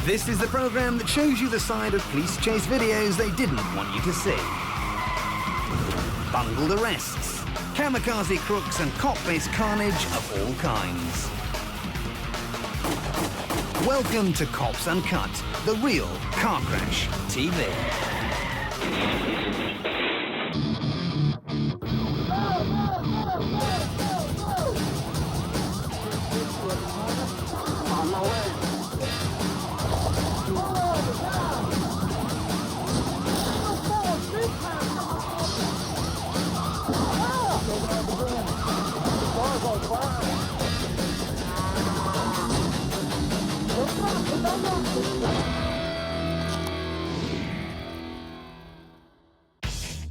This is the program that shows you the side of police chase videos they didn't want you to see. Bungled arrests, kamikaze crooks and cop-based carnage of all kinds. Welcome to Cops Uncut, the real car crash TV. On my way.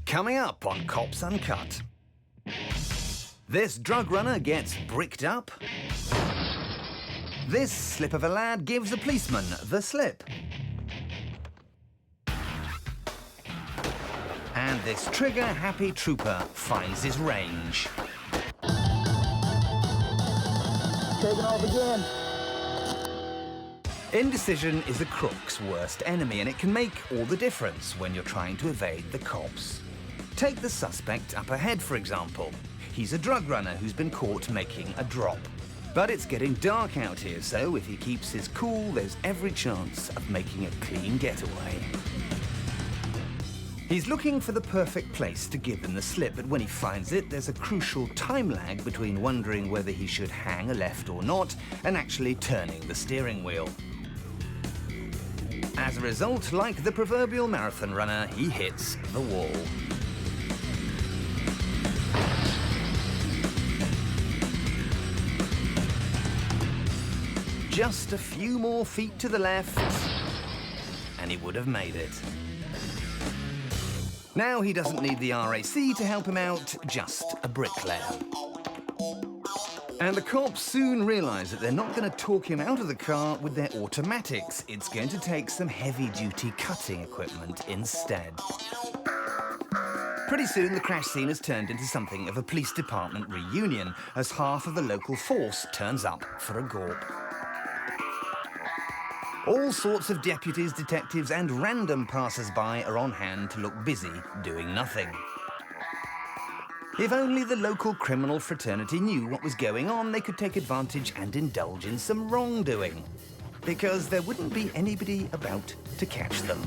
Coming up on Cops Uncut. This drug runner gets bricked up. This slip of a lad gives a policeman the slip. And this trigger-happy trooper finds his range. Taking off again. Indecision is a crook's worst enemy, and it can make all the difference when you're trying to evade the cops. Take the suspect up ahead, for example. He's a drug runner who's been caught making a drop. But it's getting dark out here, so if he keeps his cool, there's every chance of making a clean getaway. He's looking for the perfect place to give him the slip, but when he finds it, there's a crucial time lag between wondering whether he should hang a left or not and actually turning the steering wheel. As a result, like the proverbial marathon runner, he hits the wall. Just a few more feet to the left, and he would have made it. Now he doesn't need the RAC to help him out, just a bricklayer. And the cops soon realise that they're not going to talk him out of the car with their automatics. It's going to take some heavy-duty cutting equipment instead. Pretty soon, the crash scene has turned into something of a police department reunion, as half of the local force turns up for a gawp. All sorts of deputies, detectives, and random passers-by are on hand to look busy doing nothing. If only the local criminal fraternity knew what was going on, they could take advantage and indulge in some wrongdoing. Because there wouldn't be anybody about to catch them.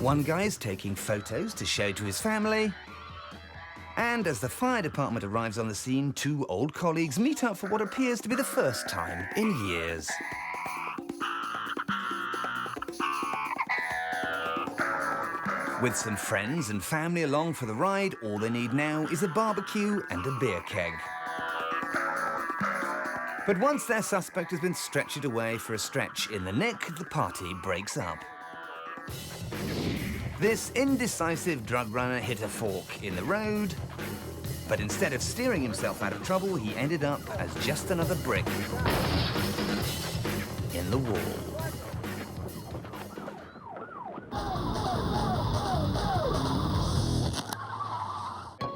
One guy's taking photos to show to his family. And as the fire department arrives on the scene, two old colleagues meet up for what appears to be the first time in years. With some friends and family along for the ride, all they need now is a barbecue and a beer keg. But once their suspect has been stretchered away for a stretch in the neck, the party breaks up. This indecisive drug runner hit a fork in the road, but instead of steering himself out of trouble, he ended up as just another brick in the wall.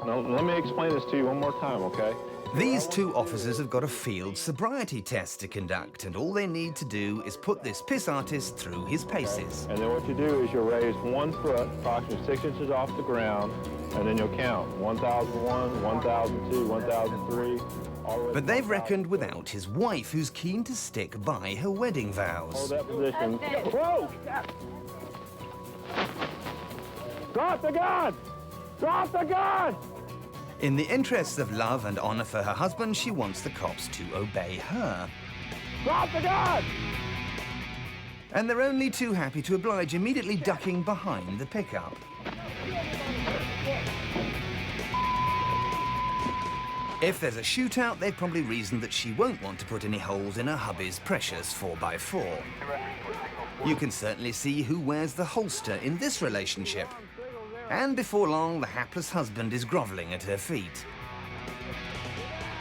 Now, let me explain this to you one more time, okay? These two officers have got a field sobriety test to conduct, and all they need to do is put this piss artist through his paces. And then what you do is you'll raise 1 foot, approximately 6 inches off the ground, and then you'll count 1,001, 1,002, 1,003, all the way. But they've reckoned without his wife, who's keen to stick by her wedding Hold vows. that position. Whoa! Drop the gun! Drop the gun! In the interests of love and honor for her husband, she wants the cops to obey her. Drop the gun! And they're only too happy to oblige, immediately ducking behind the pickup. If there's a shootout, they've probably reasoned that she won't want to put any holes in her hubby's precious 4x4. You can certainly see who wears the holster in this relationship. And before long, the hapless husband is groveling at her feet.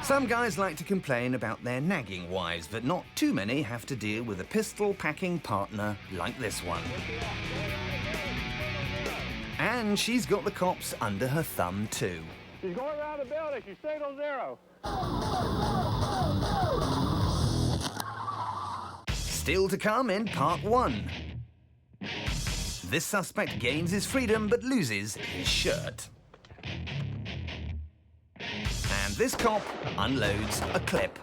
Some guys like to complain about their nagging wives, but not too many have to deal with a pistol-packing partner like this one. And she's got the cops under her thumb too. She's going around the building. She's signal 0. Still to come in part 1. This suspect gains his freedom but loses his shirt. And this cop unloads a clip.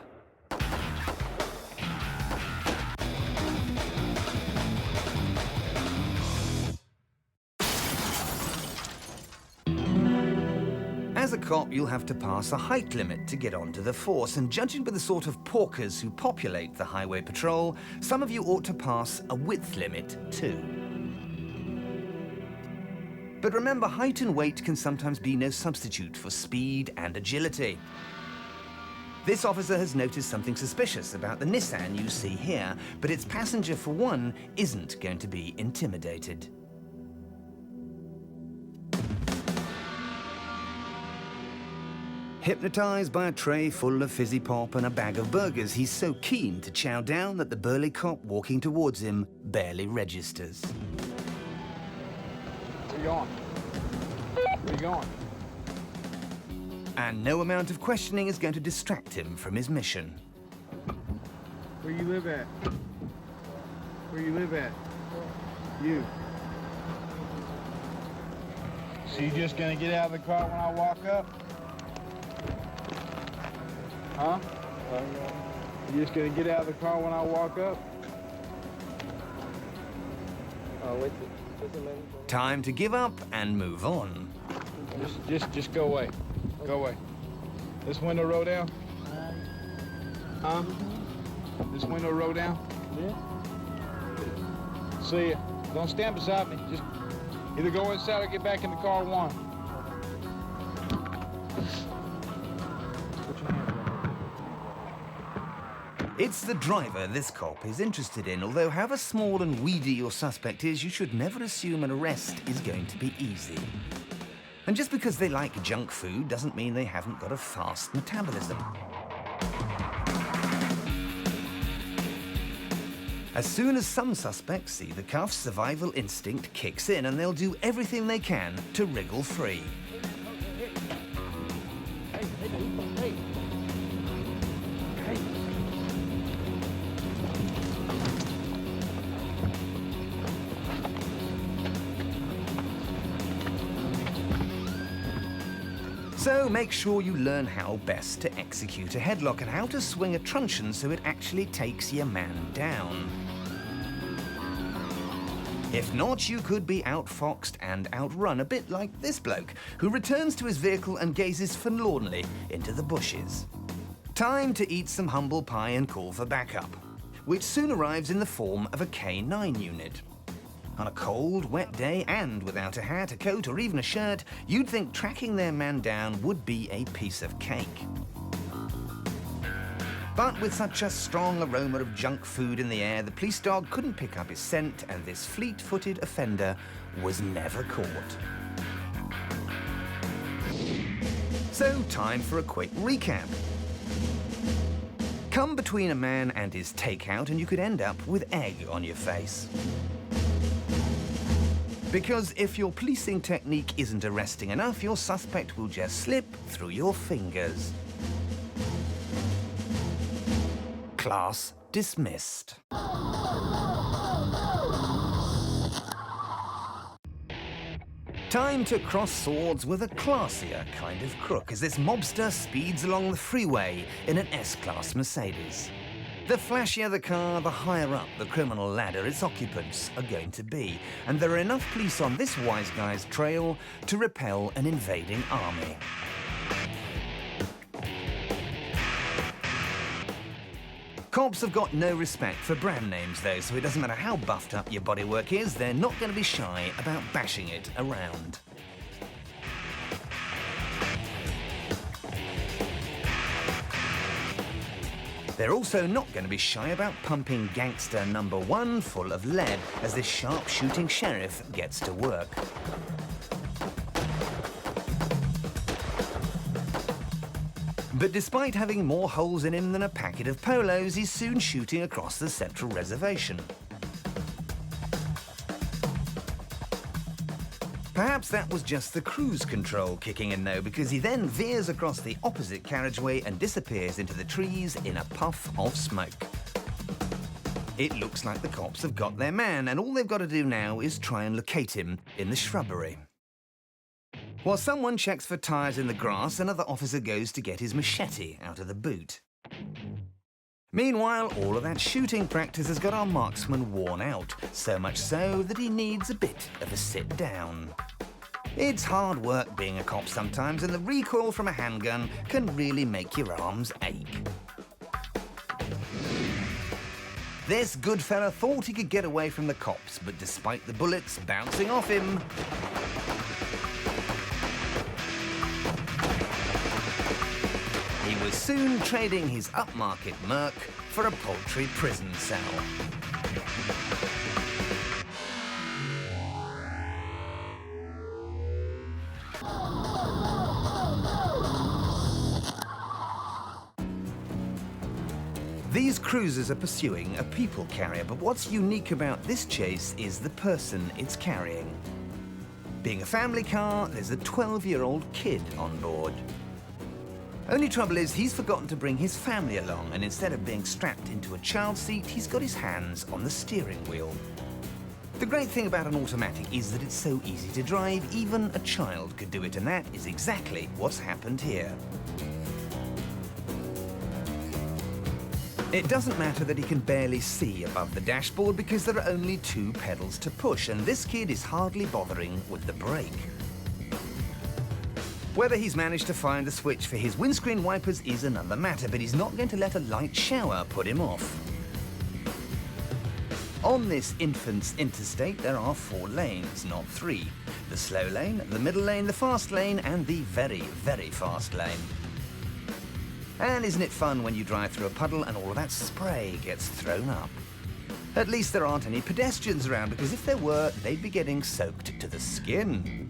As a cop, you'll have to pass a height limit to get onto the force, and judging by the sort of porkers who populate the highway patrol, some of you ought to pass a width limit too. But remember, height and weight can sometimes be no substitute for speed and agility. This officer has noticed something suspicious about the Nissan you see here, but its passenger, for one, isn't going to be intimidated. Hypnotized by a tray full of fizzy pop and a bag of burgers, he's so keen to chow down that the burly cop walking towards him barely registers. Where you going? Where you going? And no amount of questioning is going to distract him from his mission. Where you live at? Where you live at? You. So you just gonna get out of the car when I walk up? Huh? You just gonna get out of the car when I walk up? Wait just a minute. Time to give up and move on. Just go away. Go away. This window roll down? Huh? This window roll down? Yeah. See ya. Don't stand beside me. Just either go inside or get back in the car one. It's the driver this cop is interested in, although however small and weedy your suspect is, you should never assume an arrest is going to be easy. And just because they like junk food doesn't mean they haven't got a fast metabolism. As soon as some suspects see the cuffs, survival instinct kicks in and they'll do everything they can to wriggle free. So make sure you learn how best to execute a headlock and how to swing a truncheon so it actually takes your man down. If not, you could be outfoxed and outrun, a bit like this bloke, who returns to his vehicle and gazes forlornly into the bushes. Time to eat some humble pie and call for backup, which soon arrives in the form of a K9 unit. On a cold, wet day and without a hat, a coat or even a shirt, you'd think tracking their man down would be a piece of cake. But with such a strong aroma of junk food in the air, the police dog couldn't pick up his scent, and this fleet-footed offender was never caught. So time for a quick recap. Come between a man and his takeout and you could end up with egg on your face. Because if your policing technique isn't arresting enough, your suspect will just slip through your fingers. Class dismissed. Time to cross swords with a classier kind of crook as this mobster speeds along the freeway in an S-Class Mercedes. The flashier the car, the higher up the criminal ladder its occupants are going to be, and there are enough police on this wise guy's trail to repel an invading army. Cops have got no respect for brand names though, so it doesn't matter how buffed up your bodywork is, they're not going to be shy about bashing it around. They're also not going to be shy about pumping gangster number 1 full of lead as this sharp-shooting sheriff gets to work. But despite having more holes in him than a packet of polos, he's soon shooting across the central reservation. Perhaps Perhaps that was just the cruise control kicking in though, because he then veers across the opposite carriageway and disappears into the trees in a puff of smoke. It looks like the cops have got their man, and all they've got to do now is try and locate him in the shrubbery. While someone checks for tyres in the grass, another officer goes to get his machete out of the boot. Meanwhile, all of that shooting practice has got our marksman worn out, so much so that he needs a bit of a sit down. It's hard work being a cop sometimes, and the recoil from a handgun can really make your arms ache. This good fella thought he could get away from the cops, but despite the bullets bouncing off him, he was soon trading his upmarket Merc for a paltry prison cell. These cruisers are pursuing a people carrier, but what's unique about this chase is the person it's carrying. Being a family car, there's a 12-year-old kid on board. Only trouble is, he's forgotten to bring his family along, and instead of being strapped into a child seat, he's got his hands on the steering wheel. The great thing about an automatic is that it's so easy to drive, even a child could do it, and that is exactly what's happened here. It doesn't matter that he can barely see above the dashboard because there are only 2 pedals to push, and this kid is hardly bothering with the brake. Whether he's managed to find the switch for his windscreen wipers is another matter, but he's not going to let a light shower put him off. On this infant's interstate, there are 4 lanes, not 3. The slow lane, the middle lane, the fast lane, and the very, very fast lane. And isn't it fun when you drive through a puddle and all of that spray gets thrown up? At least there aren't any pedestrians around, because if there were, they'd be getting soaked to the skin.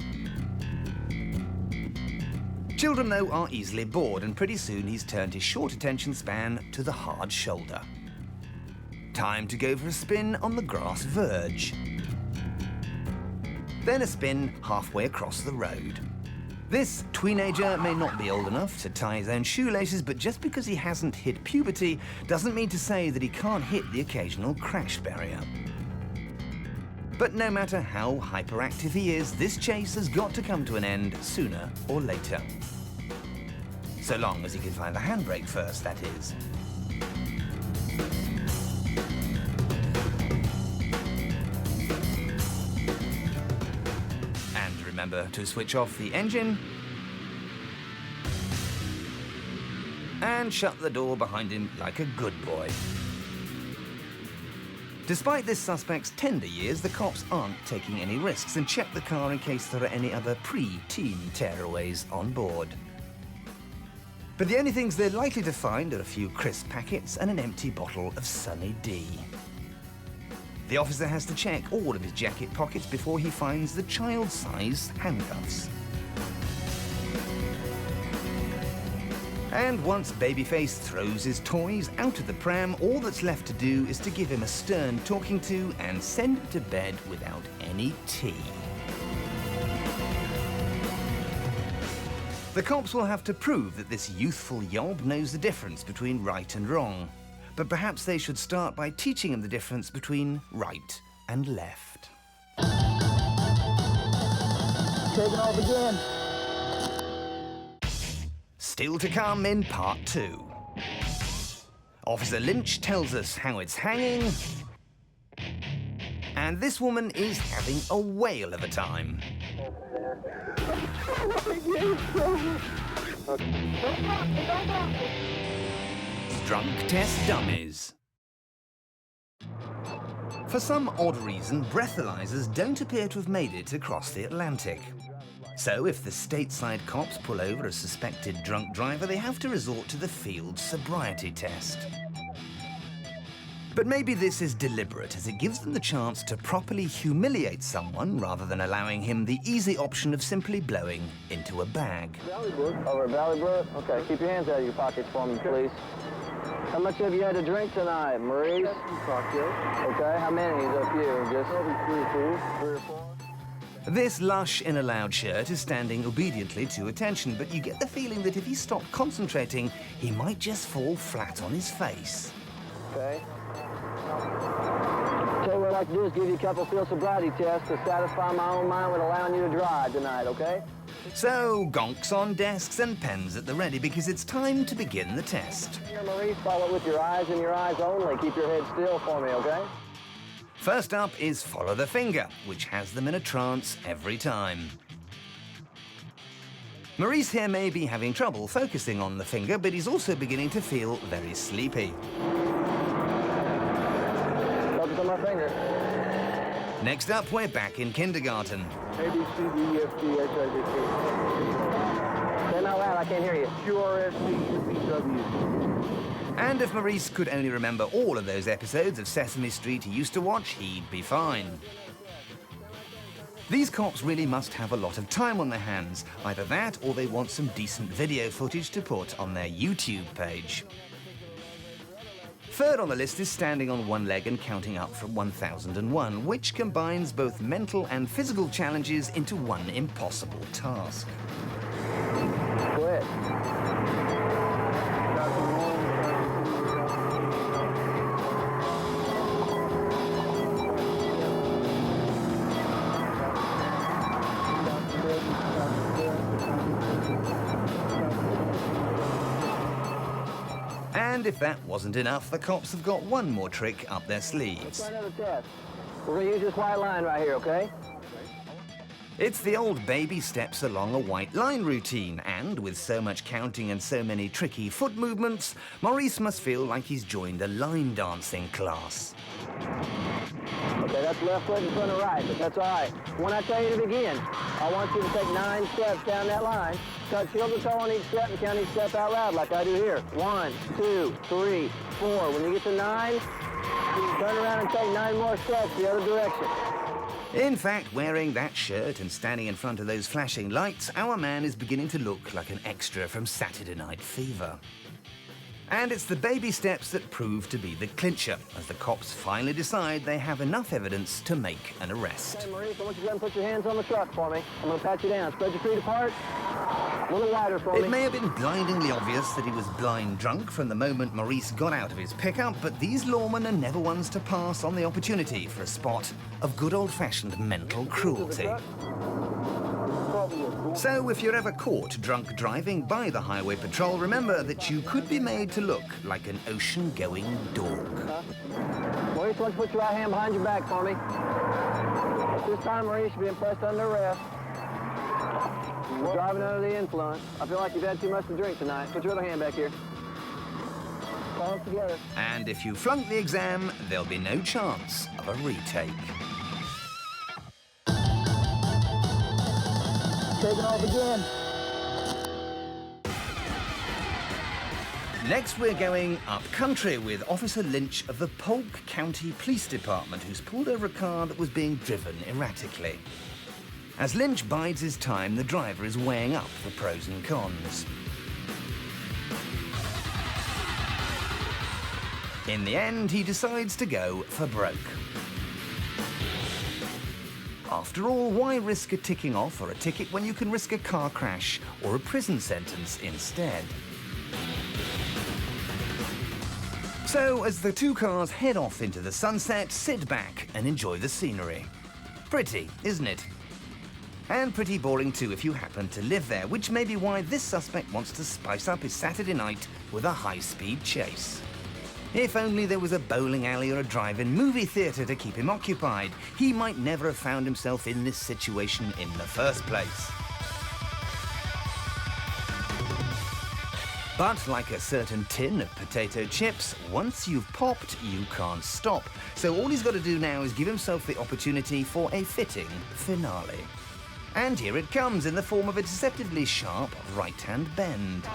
Children, though, are easily bored, and pretty soon he's turned his short attention span to the hard shoulder. Time to go for a spin on the grass verge. Then a spin halfway across the road. This teenager may not be old enough to tie his own shoelaces, but just because he hasn't hit puberty doesn't mean to say that he can't hit the occasional crash barrier. But no matter how hyperactive he is, this chase has got to come to an end sooner or later. So long as he can find the handbrake first, that is. And remember to switch off the engine and shut the door behind him like a good boy. Despite this suspect's tender years, the cops aren't taking any risks and check the car in case there are any other pre-teen tearaways on board. But the only things they're likely to find are a few crisp packets and an empty bottle of Sunny D. The officer has to check all of his jacket pockets before he finds the child-sized handcuffs. And once Babyface throws his toys out of the pram, all that's left to do is to give him a stern talking to and send him to bed without any tea. The cops will have to prove that this youthful yob knows the difference between right and wrong. But perhaps they should start by teaching him the difference between right and left. Taking off again. Still to come in part 2. Officer Lynch tells us how it's hanging, and this woman is having a whale of a time. Drunk test dummies. For some odd reason, breathalyzers don't appear to have made it across the Atlantic. So if the stateside cops pull over a suspected drunk driver, they have to resort to the field sobriety test. But maybe this is deliberate, as it gives them the chance to properly humiliate someone rather than allowing him the easy option of simply blowing into a bag. Over at Valley Brook? Okay, keep your hands out of your pockets for me, please. How much have you had to drink tonight, Maurice? Okay, how many? A few? Just 3 or 4. This lush in a loud shirt is standing obediently to attention, but you get the feeling that if he stopped concentrating, he might just fall flat on his face. Okay. So what I'd like to do is give you a couple field sobriety tests to satisfy my own mind with allowing you to drive tonight, okay? So, gonks on desks and pens at the ready because it's time to begin the test. Here, Maurice, follow with your eyes and your eyes only. Keep your head still for me, okay? First up is follow the finger, which has them in a trance every time. Maurice here may be having trouble focusing on the finger, but he's also beginning to feel very sleepy. Focus on my finger. Next up, we're back in kindergarten. A, B, C, D, E, F, G, H, I, J, K. Say it out loud, I can't hear you. Q, R, S, T, U, V, W. And if Maurice could only remember all of those episodes of Sesame Street he used to watch, he'd be fine. These cops really must have a lot of time on their hands. Either that, or they want some decent video footage to put on their YouTube page. Third on the list is standing on one leg and counting up from 1001, which combines both mental and physical challenges into one impossible task. Go ahead. And if that wasn't enough, the cops have got one more trick up their sleeves. Try another test. We're going to use this white line right here, okay? It's the old baby steps along a white line routine, and with so much counting and so many tricky foot movements, Maurice must feel like he's joined a line dancing class. Okay, that's left foot in front of right, but that's all right. When I tell you to begin, I want you to take 9 steps down that line. Touch heel to toe on each step and count each step out loud like I do here. 1, 2, 3, 4. When you get to 9, turn around and take 9 more steps the other direction. In fact, wearing that shirt and standing in front of those flashing lights, our man is beginning to look like an extra from Saturday Night Fever. And it's the baby steps that prove to be the clincher, as the cops finally decide they have enough evidence to make an arrest. Okay, Maurice, I want you to go ahead and put your hands on the truck for me. I'm going to pat you down. Spread your feet apart. A little wider for me. It may have been blindingly obvious that he was blind drunk from the moment Maurice got out of his pickup, but these lawmen are never ones to pass on the opportunity for a spot of good old-fashioned mental cruelty. So if you're ever caught drunk driving by the Highway Patrol, remember that you could be made to look like an ocean-going dog. Maurice, why don't you put your right hand behind your back for me? At this time, Maurice, you're being pressed under arrest. You're driving under the influence. I feel like you've had too much to drink tonight. Put your other hand back here. Palms together. And if you flunk the exam, there'll be no chance of a retake. Taking off again. Next, we're going up country with Officer Lynch of the Polk County Police Department, who's pulled over a car that was being driven erratically. As Lynch bides his time, the driver is weighing up the pros and cons. In the end, he decides to go for broke. After all, why risk a ticking off or a ticket when you can risk a car crash or a prison sentence instead? So, as the two cars head off into the sunset, sit back and enjoy the scenery. Pretty, isn't it? And pretty boring too if you happen to live there, which may be why this suspect wants to spice up his Saturday night with a high-speed chase. If only there was a bowling alley or a drive-in movie theatre to keep him occupied, he might never have found himself in this situation in the first place. But like a certain tin of potato chips, once you've popped, you can't stop. So all he's got to do now is give himself the opportunity for a fitting finale. And here it comes in the form of a deceptively sharp right-hand bend.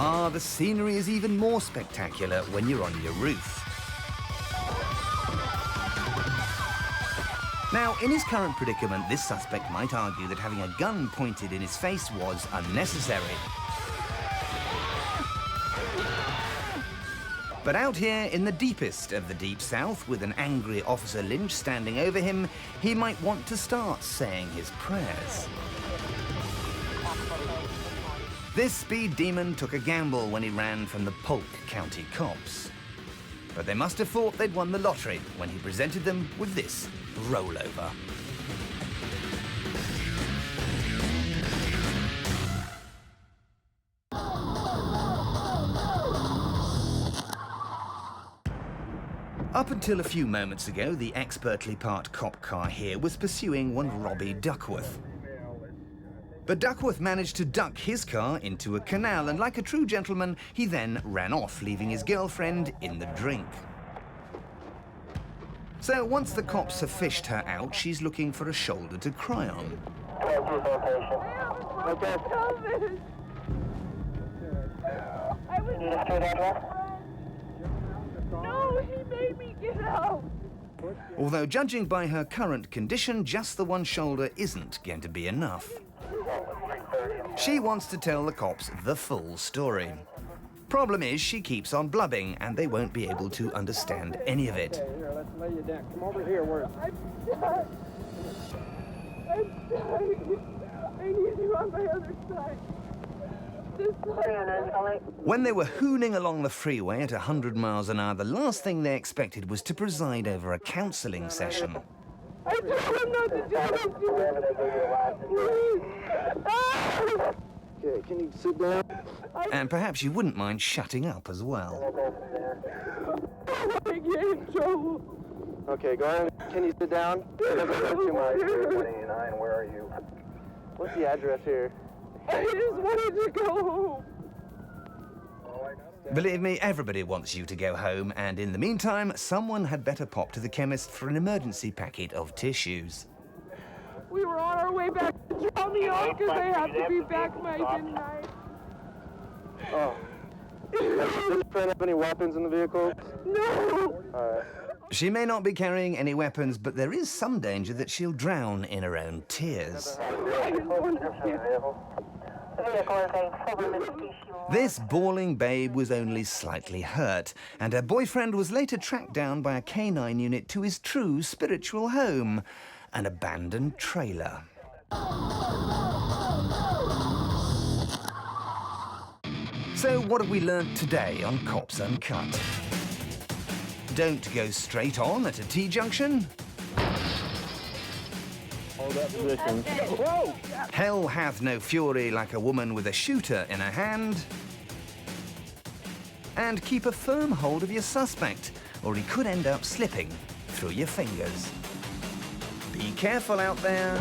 Ah, the scenery is even more spectacular when you're on your roof. Now, in his current predicament, this suspect might argue that having a gun pointed in his face was unnecessary. But out here in the deepest of the Deep South, with an angry Officer Lynch standing over him, he might want to start saying his prayers. This speed demon took a gamble when he ran from the Polk County cops. But they must have thought they'd won the lottery when he presented them with this rollover. Up until a few moments ago, the expertly parked cop car here was pursuing one Robbie Duckworth. But Duckworth managed to duck his car into a canal, and like a true gentleman, he then ran off, leaving his girlfriend in the drink. So once the cops have fished her out, she's looking for a shoulder to cry on. No, he made me get out. Although judging by her current condition, just the one shoulder isn't going to be enough. She wants to tell the cops the full story. Problem is, she keeps on blubbing, and they won't be able to understand any of it. Here, let's lay you down. Come over here. Where? I'm dying. I'm dying. I need you on my other side. This side. When they were hooning along the freeway at 100 miles an hour, the last thing they expected was to preside over a counseling session. I told him not to do this. Please. Ah! Okay, can you sit down? And perhaps you wouldn't mind shutting up as well. I get in trouble. Okay, go ahead. Can you sit down? It doesn't hurt too much. 29, where are you? What's the address here? I just wanted to go home. Believe me, everybody wants you to go home, and in the meantime, someone had better pop to the chemist for an emergency packet of tissues. We were on our way back to drop me off because I have to be back by midnight. Oh. Does your friend have any weapons in the vehicle? No. All right. She may not be carrying any weapons, but there is some danger that she'll drown in her own tears. This bawling babe was only slightly hurt, and her boyfriend was later tracked down by a canine unit to his true spiritual home, an abandoned trailer. So what have we learnt today on Cops Uncut? Don't go straight on at a T-junction. Hold that position. Whoa! Hell hath no fury like a woman with a shooter in her hand. And keep a firm hold of your suspect, or he could end up slipping through your fingers. Be careful out there.